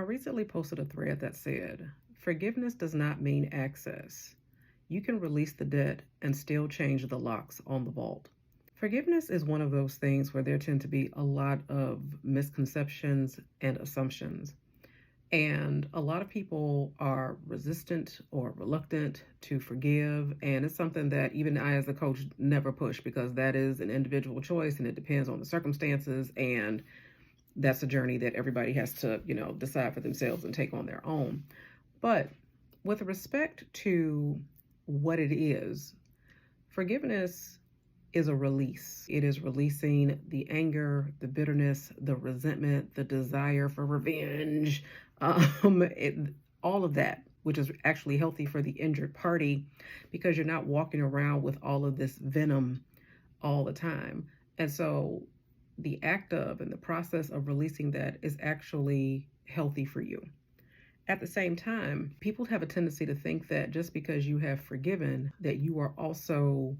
recently posted a thread that said, "Forgiveness does not mean access. You can release the debt and still change the locks on the vault." Forgiveness is one of those things where there tend to be a lot of misconceptions and assumptions. And a lot of people are resistant or reluctant to forgive. And it's something that even I, as a coach, never push because that is an individual choice and it depends on the circumstances. And that's a journey that everybody has to, decide for themselves and take on their own. But with respect to what it is, forgiveness is a release. It is releasing the anger, the bitterness, the resentment, the desire for revenge, all of that, which is actually healthy for the injured party because you're not walking around with all of this venom all the time. And so the act of and the process of releasing that is actually healthy for you. At the same time, people have a tendency to think that just because you have forgiven, that you are also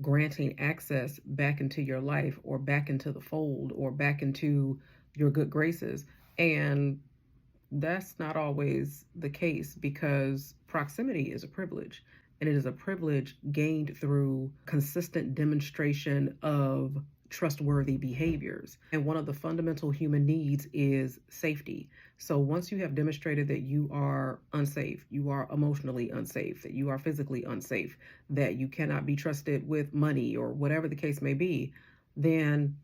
granting access back into your life or back into the fold or back into your good graces. And that's not always the case because proximity is a privilege. And it is a privilege gained through consistent demonstration of trustworthy behaviors. And one of the fundamental human needs is safety. So once you have demonstrated that you are unsafe, you are emotionally unsafe, that you are physically unsafe, that you cannot be trusted with money or whatever the case may be, then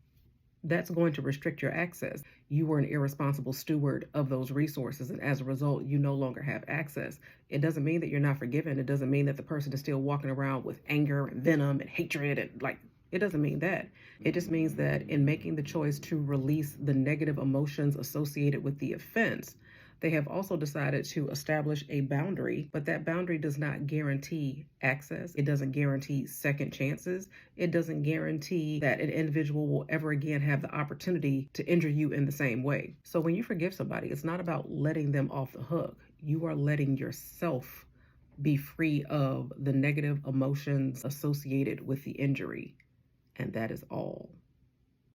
that's going to restrict your access. You were an irresponsible steward of those resources, and as a result, you no longer have access. It doesn't mean that you're not forgiven. It doesn't mean that the person is still walking around with anger and venom and hatred and it doesn't mean that. It just means that in making the choice to release the negative emotions associated with the offense, they have also decided to establish a boundary, but that boundary does not guarantee access. It doesn't guarantee second chances. It doesn't guarantee that an individual will ever again have the opportunity to injure you in the same way. So when you forgive somebody, it's not about letting them off the hook. You are letting yourself be free of the negative emotions associated with the injury. And that is all.